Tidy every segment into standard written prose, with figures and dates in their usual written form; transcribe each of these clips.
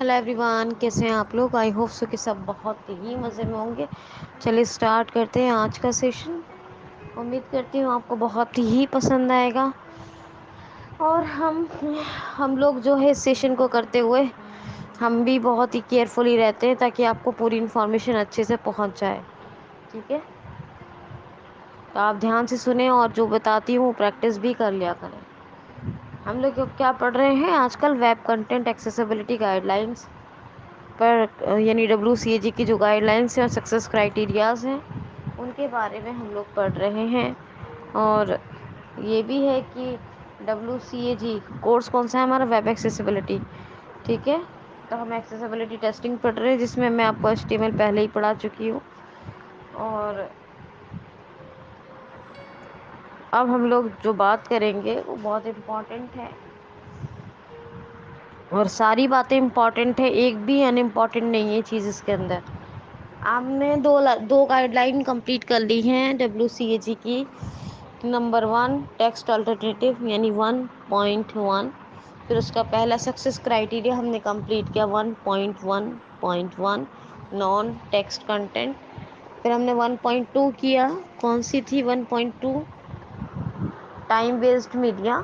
Hello every one, کیسے ہیں آپ لوگ؟ آئی ہوپ سو کہ سب بہت ہی مزے میں ہوں گے۔ چلیے اسٹارٹ کرتے ہیں آج کا سیشن۔ امید کرتی ہوں آپ کو بہت ہی پسند آئے گا، اور ہم لوگ جو ہے اس سیشن کو کرتے ہوئے ہم بھی بہت ہی کیئرفلی رہتے ہیں تاکہ آپ کو پوری انفارمیشن اچھے سے پہنچ جائے، ٹھیک ہے؟ تو آپ دھیان سے سنیں اور جو بتاتی ہوں پریکٹس بھی کر لیا کریں۔ ہم لوگ کیا پڑھ رہے ہیں آج کل؟ Web content accessibility guidelines پر، یعنی WCAG کی جو گائیڈ لائنس ہیں اور سکسیس کرائٹیریاز ہیں ان کے بارے میں ہم لوگ پڑھ رہے ہیں۔ اور یہ بھی ہے کہ WCAG کورس کون سا ہے ہمارا؟ ویب ایکسیسیبلٹی، ٹھیک ہے؟ تو ہم ایکسیسیبلٹی ٹیسٹنگ پڑھ رہے ہیں، جس میں آپ کو HTML پہلے ہی پڑھا چکی ہوں، اور اب ہم لوگ جو بات کریں گے وہ بہت امپورٹنٹ ہے، اور ساری باتیں امپورٹنٹ ہے، ایک بھی ان امپورٹنٹ نہیں ہے چیز اس کے اندر۔ آپ نے دو گائیڈ لائن کمپلیٹ کر لی ہیں WCAG کی۔ نمبر 1 ٹیکسٹ الٹرنیٹیو یعنی 1.1، پھر اس کا پہلا سکسیس کرائٹیریا ہم نے کمپلیٹ کیا 1.1.1 نان ٹیکسٹ کنٹینٹ۔ پھر ہم نے 1.2 کیا، کون سی تھی 1.2؟ Time based media.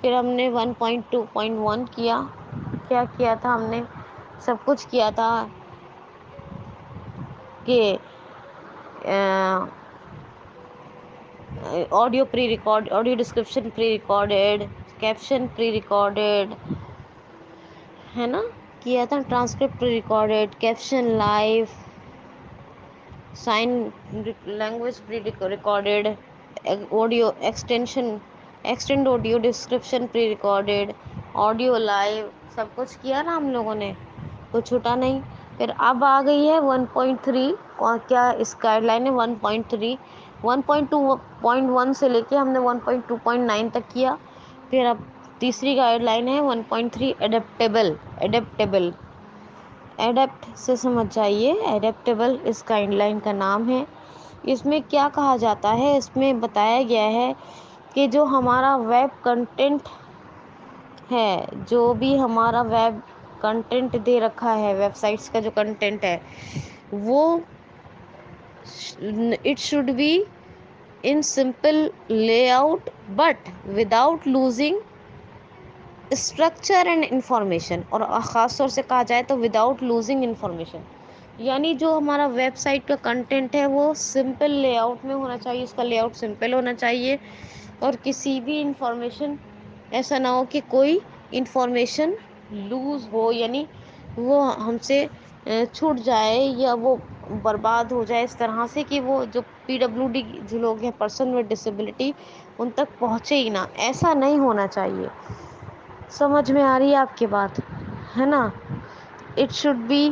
پھر ہم نے 1.2.1 کیا، کیا کیا تھا ہم نے؟ سب کچھ کیا تھا کہ audio pre record, audio description pre recorded, caption pre recorded, ہے نا؟ کیا تھا transcript pre recorded, caption live, sign language pre recorded, audio extend audio description pre recorded, audio live, سب کچھ کیا نا ہم لوگوں نے، کچھ چھوٹا نہیں۔ پھر اب آ گئی ہے 1.3، اور کیا اس گائیڈ لائن ہے 1.3، 1.2.1 سے لے کے ہم نے 1.2.9 تک کیا۔ پھر اب تیسری گائیڈ لائن ہے 1.3 ایڈیپٹیبل ایڈیپٹ سے سمجھ جائیے، ایڈیپٹیبل اس گائیڈ لائن کا نام ہے۔ اس میں کیا کہا جاتا ہے؟ اس میں بتایا گیا ہے کہ جو ہمارا ویب کنٹینٹ ہے، جو بھی ہمارا ویب کنٹینٹ دے رکھا ہے، ویب سائٹس کا جو کنٹینٹ ہے، وہ it should be in simple layout but without losing structure and information, اور خاص طور سے کہا جائے تو وداؤٹ لوزنگ انفارمیشن، یعنی جو ہمارا ویب سائٹ کا کنٹینٹ ہے وہ سمپل لے آؤٹ میں ہونا چاہیے، اس کا لے آؤٹ سمپل ہونا چاہیے، اور کسی بھی انفارمیشن ایسا نہ ہو کہ کوئی انفارمیشن لوز ہو، یعنی وہ ہم سے چھوٹ جائے یا وہ برباد ہو جائے اس طرح سے کہ وہ جو PWD جو لوگ ہیں، پرسن ود ڈسیبلٹی، ان تک پہنچے ہی نہ، ایسا نہیں ہونا چاہیے۔ سمجھ میں آ رہی ہے آپ کی بات؟ ہے نا؟ اٹ شوڈ بی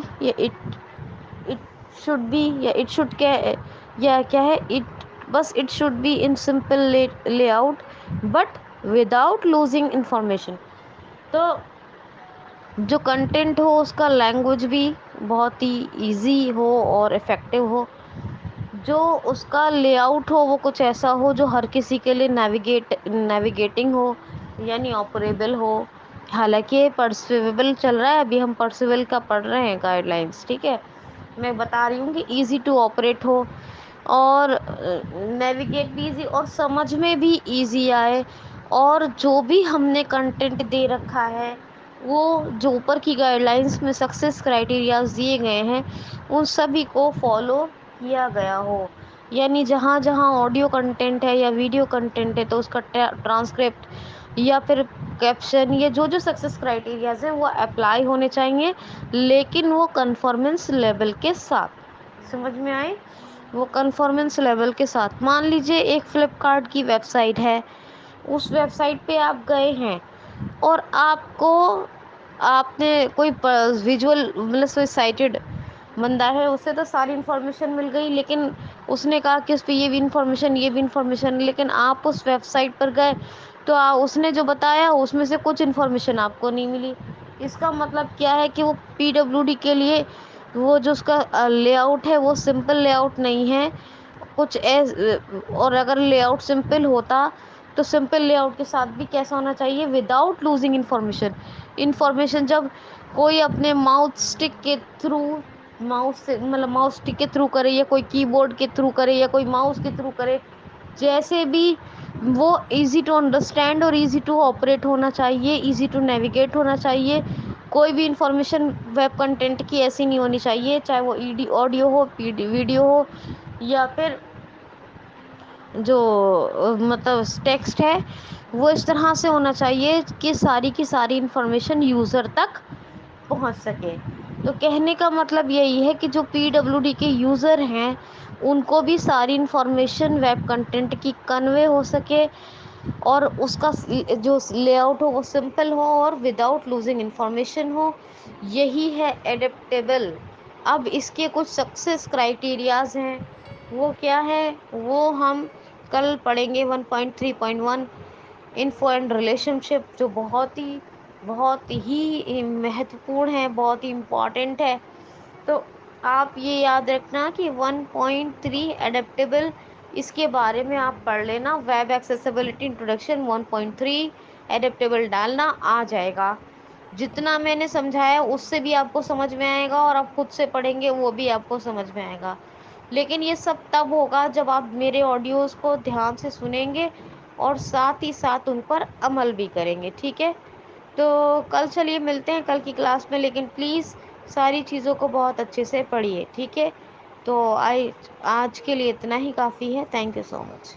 یا کیا ہے، بس it should be in simple layout but without losing information. تو جو کنٹینٹ ہو اس کا لینگویج بھی بہت ہی ایزی ہو اور افیکٹو ہو، جو اس کا لے آؤٹ ہو وہ کچھ ایسا ہو جو ہر کسی کے لیے نیویگیٹنگ ہو، یعنی آپریبل ہو۔ حالانکہ پرسیویبل چل رہا ہے، ابھی ہم پرسیویبل کا پڑھ رہے ہیں گائیڈ لائنس، ٹھیک ہے؟ میں بتا رہی ہوں کہ ایزی ٹو آپریٹ ہو، اور نیویگیٹ بھی ایزی، اور سمجھ میں بھی ایزی آئے، اور جو بھی ہم نے کنٹینٹ دے رکھا ہے وہ جو اوپر کی گائیڈ لائنس میں سکسیس کرائٹیریاز دیے گئے ہیں ان سبھی کو فالو کیا گیا ہو، یعنی جہاں جہاں آڈیو کنٹینٹ ہے یا ویڈیو کنٹینٹ ہے تو اس کا ٹرانسکرپٹ یا پھر کیپشن، یہ جو سکسیس کرائٹیریاز ہیں وہ اپلائی ہونے چاہیے، لیکن وہ کنفارمنس لیول کے ساتھ۔ سمجھ میں آئے؟ وہ کنفارمنس لیول کے ساتھ۔ مان لیجئے ایک فلپکارٹ کی ویب سائٹ ہے، اس ویب سائٹ پہ آپ گئے ہیں اور آپ نے کوئی ویژول مطلب سائٹڈ بندہ ہے، اسے تو ساری انفارمیشن مل گئی، لیکن اس نے کہا کہ اس پہ یہ بھی انفارمیشن، لیکن آپ اس ویب سائٹ پر گئے تو اس نے جو بتایا اس میں سے کچھ انفارمیشن آپ کو نہیں ملی۔ اس کا مطلب کیا ہے کہ وہ PWD کے لیے وہ جو اس کا لے آؤٹ ہے وہ سمپل لے آؤٹ نہیں ہے، اور اگر لے آؤٹ سمپل ہوتا تو سمپل لے آؤٹ کے ساتھ بھی کیسا ہونا چاہیے؟ وداؤٹ لوزنگ انفارمیشن جب کوئی اپنے ماؤتھ اسٹک کے تھرو، ماؤس سے مطلب ماؤس اسٹک کے تھرو کرے، یا کوئی کی بورڈ کے تھرو کرے، یا کوئی ماؤس کے تھرو کرے، جیسے بھی وہ ایزی ٹو انڈرسٹینڈ اور ایزی ٹو آپریٹ ہونا چاہیے، ایزی ٹو نیویگیٹ ہونا چاہیے. کوئی بھی انفارمیشن ویب کنٹینٹ کی ایسی نہیں ہونی چاہیے، چاہے وہ آڈیو ہو، ویڈیو ہو، یا پھر جو مطلب ٹیکسٹ ہے، وہ اس طرح سے ہونا چاہیے کہ ساری کی ساری انفارمیشن یوزر تک پہنچ سکے. تو کہنے کا مطلب یہی ہے کہ جو PWD کے یوزر ہیں ان کو بھی ساری انفارمیشن ویب کنٹینٹ کی کنوے ہو سکے، اور اس کا جو لے آؤٹ ہو وہ سمپل ہو اور وداؤٹ لوزنگ انفارمیشن ہو. یہی ہے ایڈیپٹیبل. اب اس کے کچھ سکسیس کرائٹیریاز ہیں، وہ کیا ہے وہ ہم کل پڑھیں گے. 1.3.1 انفو اینڈ ریلیشن شپ، جو بہت ہی مہتوپورن ہے، بہت ہی امپورٹنٹ ہے. تو آپ یہ یاد رکھنا کہ 1.3 ایڈیپٹیبل، اس کے بارے میں آپ پڑھ لینا. ویب ایکسیسیبلٹی انٹروڈکشن 1.3 ایڈیپٹیبل ڈالنا آ جائے گا. جتنا میں نے سمجھایا اس سے بھی آپ کو سمجھ میں آئے گا، اور آپ خود سے پڑھیں گے وہ بھی آپ کو سمجھ میں آئے گا. لیکن یہ سب تب ہوگا جب آپ میرے آڈیوز کو دھیان سے سنیں گے اور ساتھ ہی ساتھ ان پر عمل بھی کریں گے. ٹھیک ہے، تو کل چلیے ملتے ہیں کل کی کلاس میں. لیکن پلیز ساری چیزوں کو بہت اچھے سے پڑھیے. ٹھیک ہے، تو آج کے لیے اتنا ہی کافی ہے. Thank you so much.